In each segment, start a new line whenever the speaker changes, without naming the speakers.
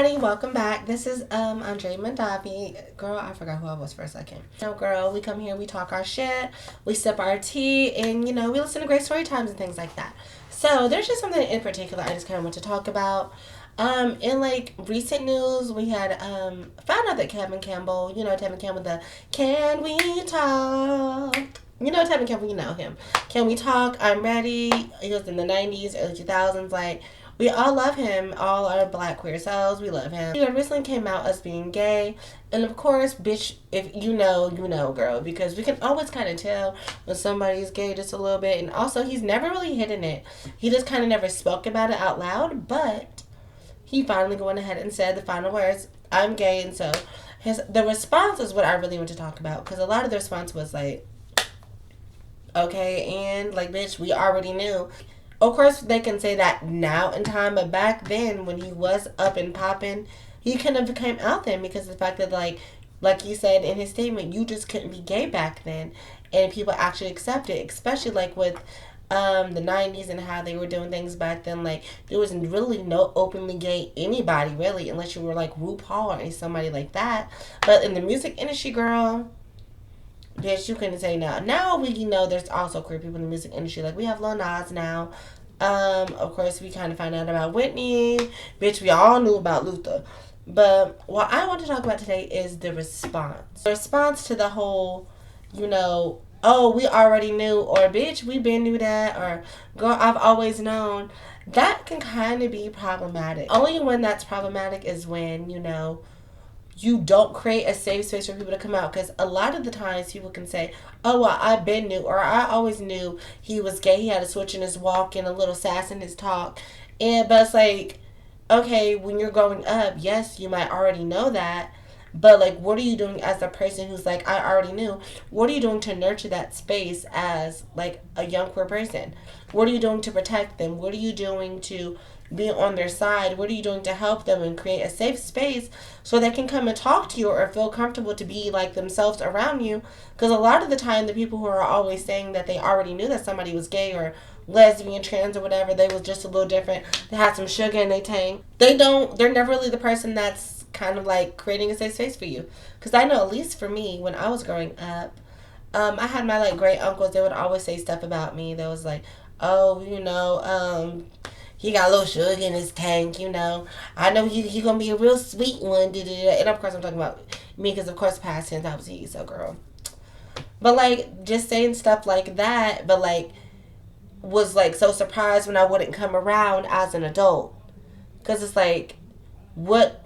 everybody, welcome back. This is Andre Mandavi. Girl, I forgot who I was for a second. No, girl, we come here, we talk our shit, we sip our tea, and we listen to great story times and things like that. So there's just something in particular I just kind of want to talk about. In like recent news, we had found out that Kevin Campbell, Kevin Campbell, the Can We Talk? Kevin Campbell, you know him. Can We Talk? I'm Ready. He was in the 90s, early 2000s, like we all love him. All our black queer selves, we love him. He recently came out as being gay. And of course, bitch, if you know, girl. Because we can always kind of tell when somebody's gay just a little bit. And also, he's never really hidden it. He just kind of never spoke about it out loud. But he finally went ahead and said the final words, I'm gay. And so the response is what I really want to talk about. Because a lot of the response was like, okay, and like, bitch, we already knew. Of course, they can say that now in time, but back then, when he was up and popping, he couldn't have came out then because of the fact that, like he said in his statement, you just couldn't be gay back then, and people actually accept it, especially like with the 90s and how they were doing things back then. Like, there was really no openly gay anybody, really, unless you were like RuPaul or somebody like that. But in the music industry, girl, bitch, you couldn't say no. Now we know there's also queer people in the music industry. Like, we have Lil Nas now. Of course, we kind of find out about Whitney. Bitch, we all knew about Luther. But what I want to talk about today is the response. The response to the whole, oh, we already knew, or bitch, we been knew that, or girl, I've always known. That can kind of be problematic. Only when that's problematic is when, you don't create a safe space for people to come out, because a lot of the times people can say, oh, well, I've been knew, or I always knew he was gay. He had a switch in his walk and a little sass in his talk. But it's like, okay, when you're growing up, yes, you might already know that, but like, what are you doing as a person who's like, I already knew? What are you doing to nurture that space as like a young queer person? What are you doing to protect them? What are you doing to be on their side? What are you doing to help them and create a safe space so they can come and talk to you or feel comfortable to be like themselves around you? Because a lot of the time, the people who are always saying that they already knew that somebody was gay or lesbian, trans, or whatever, they was just a little different, they had some sugar in their tank, they're never really the person that's kind of like creating a safe space for you. Because I know, at least for me, when I was growing up, I had my like great uncles. They would always say stuff about me that was like, oh, he got a little sugar in his tank, I know he gonna be a real sweet one, and of course I'm talking about me because of course past tense I was he, so girl. But like, just saying stuff like that, but like, was like so surprised when I wouldn't come around as an adult, because it's like, what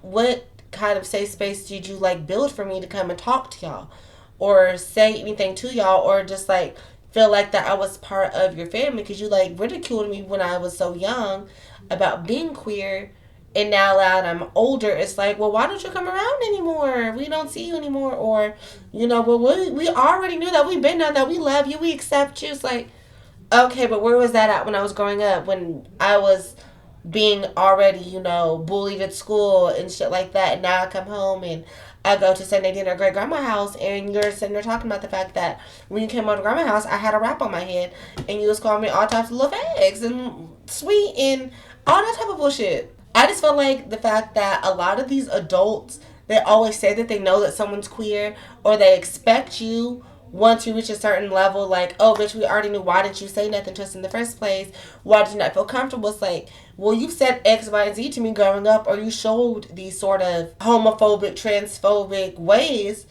kind of safe space did you like build for me to come and talk to y'all, or say anything to y'all, or just like feel like that I was part of your family, because you like ridiculed me when I was so young about being queer, and now that I'm older, it's like, well, why don't you come around anymore? We don't see you anymore, or well, we already knew that, we've been done that, we love you, we accept you. It's like, okay, but where was that at when I was growing up, when I was being already, bullied at school and shit like that, and now I come home and I go to Sunday dinner at great grandma's house, and you're sitting there talking about the fact that when you came over to grandma's house, I had a wrap on my head, and you was calling me all types of little eggs and sweet and all that type of bullshit. I just feel like the fact that a lot of these adults, they always say that they know that someone's queer, or they expect you, once you reach a certain level, like, oh, bitch, we already knew. Why didn't you say nothing to us in the first place? Why did you not feel comfortable? It's like, well, you said X, Y, and Z to me growing up, or you showed these sort of homophobic, transphobic ways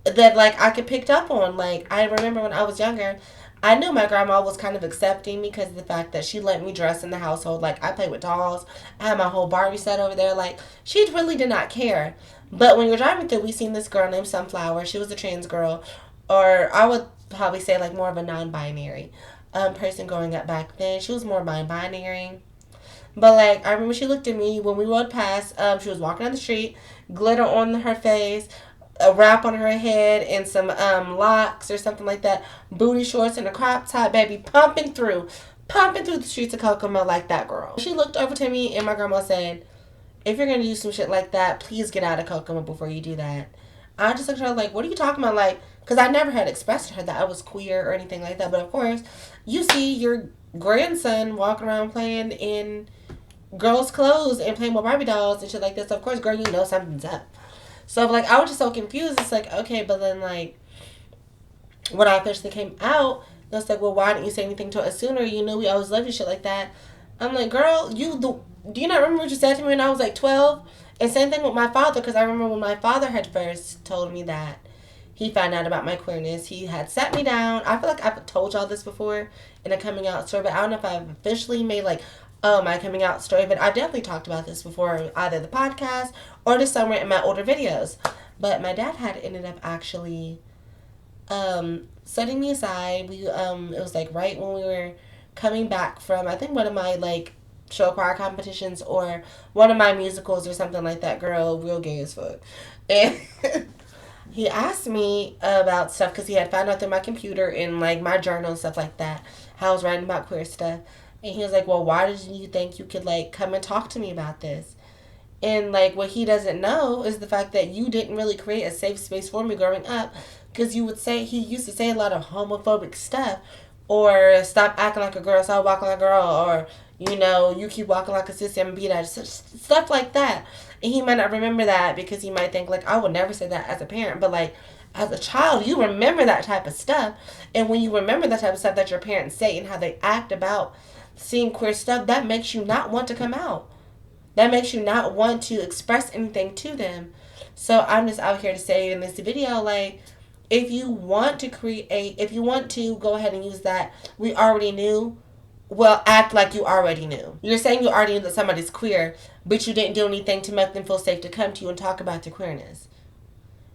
that, like, I could picked up on. Like, I remember when I was younger, I knew my grandma was kind of accepting because of the fact that she let me dress in the household. Like, I played with dolls. I had my whole Barbie set over there. Like, she really did not care. But when you're driving through, we seen this girl named Sunflower. She was a trans girl, or I would probably say like more of a non-binary person growing up back then. She was more binary. But like, I remember she looked at me when we rode past. She was walking down the street, glitter on her face, a wrap on her head, and some locks or something like that, booty shorts and a crop top, baby, pumping through the streets of Kokomo like that girl. She looked over to me, and my grandma said, if you're gonna do some shit like that, please get out of Kokomo before you do that. I just looked at her like, what are you talking about? Like, because I never had expressed to her that I was queer or anything like that. But of course, you see your grandson walking around playing in girls' clothes and playing with Barbie dolls and shit like this. Of course, girl, you know something's up. So like I was just so confused. It's like, okay, but then like when I officially came out, it was like, well, why didn't you say anything to us sooner? You knew we always loved you, shit like that. I'm like, girl, do you not remember what you said to me when I was like 12? And same thing with my father, because I remember when my father had first told me that he found out about my queerness. He had sat me down. I feel like I've told y'all this before in a coming out story, but I don't know if I've officially made like, oh, my coming out story. But I've definitely talked about this before, either the podcast or just somewhere in my older videos. But my dad had ended up actually setting me aside. It was like right when we were coming back from, I think, one of my like show choir competitions or one of my musicals or something like that. Girl, real gay as fuck. And he asked me about stuff because he had found out through my computer and like my journal and stuff like that how I was writing about queer stuff. And he was like, well, why did you think you could like come and talk to me about this? And like what he doesn't know is the fact that you didn't really create a safe space for me growing up, because you would say, he used to say a lot of homophobic stuff, or stop acting like a girl, stop walking like a girl, or you know, you keep walking like a sissy, I'm beat at stuff like that. And he might not remember that because he might think like, I would never say that as a parent, but like as a child you remember that type of stuff. And when you remember that type of stuff that your parents say and how they act about seeing queer stuff, that makes you not want to come out. That makes you not want to express anything to them. So I'm just out here to say in this video, like, if you want to if you want to go ahead and use that, we already knew, well, act like you already knew. You're saying you already knew that somebody's queer, but you didn't do anything to make them feel safe to come to you and talk about their queerness.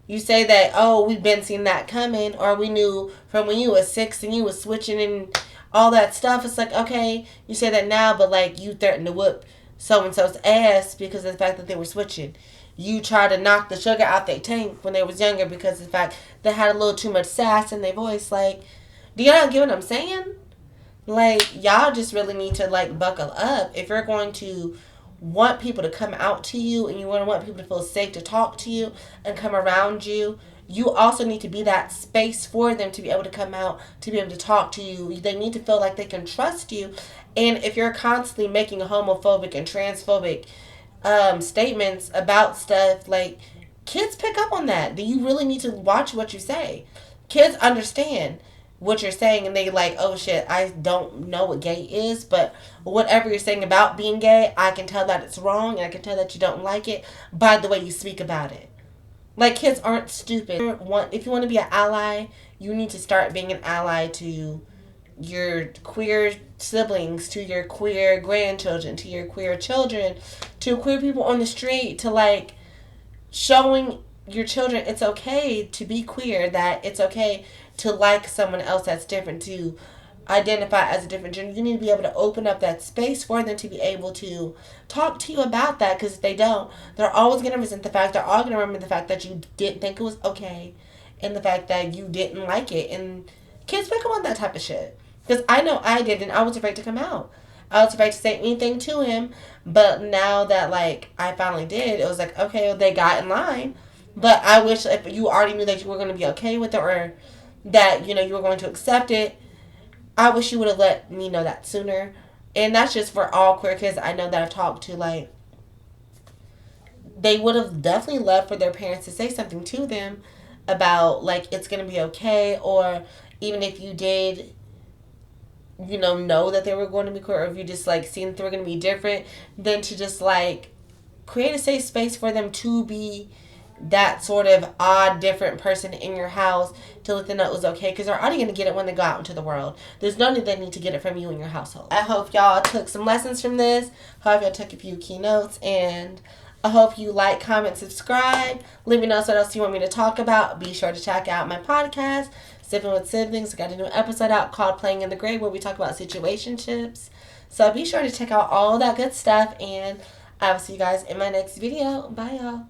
You say that, oh, we've been seeing that coming, or we knew from when you were 6 and you was switching and all that stuff. It's like, okay, you say that now, but like you threatened to whoop so-and-so's ass because of the fact that they were switching. You try to knock the sugar out their tank when they was younger because of the fact they had a little too much sass in their voice. Like, do y'all get what I'm saying? Like, y'all just really need to, like, buckle up. If you're going to want people to come out to you and you want people to feel safe to talk to you and come around you, you also need to be that space for them to be able to come out, to be able to talk to you. They need to feel like they can trust you. And if you're constantly making homophobic and transphobic statements about stuff, like, kids pick up on that. Then you really need to watch what you say. Kids understand what you're saying and they like, oh shit, I don't know what gay is, but whatever you're saying about being gay, I can tell that it's wrong and I can tell that you don't like it by the way you speak about it. Like, kids aren't stupid. If you want to be an ally, you need to start being an ally to your queer siblings, to your queer grandchildren, to your queer children, to queer people on the street, to like showing your children it's okay to be queer, that it's okay to like someone else that's different, to identify as a different gender. You need to be able to open up that space for them to be able to talk to you about that, because if they don't, they're always going to resent the fact, they're all going to remember the fact that you didn't think it was okay and the fact that you didn't like it. And kids pick up on that type of shit. Because I know I did, and I was afraid to come out. I was afraid to say anything to him. But now that, like, I finally did, it was like, okay, well, they got in line. But I wish if you already knew that you were going to be okay with it, or that, you know, you were going to accept it, I wish you would have let me know that sooner. And that's just for all queer kids I know that I've talked to. Like, they would have definitely loved for their parents to say something to them about, like, it's going to be okay. Or even if you did, you know that they were going to be queer, or if you just, like, seen that they were going to be different, then to just, like, create a safe space for them to be that sort of odd, different person in your house, to let them know it was okay, because they're already going to get it when they go out into the world. There's no need they need to get it from you in your household. I hope y'all took some lessons from this. Hope y'all took a few keynotes, and I hope you like, comment, subscribe. Let me know what else you want me to talk about. Be sure to check out my podcast, Sipping with Siblings. I got a new episode out called Playing in the Grave, where we talk about situationships. So be sure to check out all that good stuff, and I will see you guys in my next video. Bye, y'all.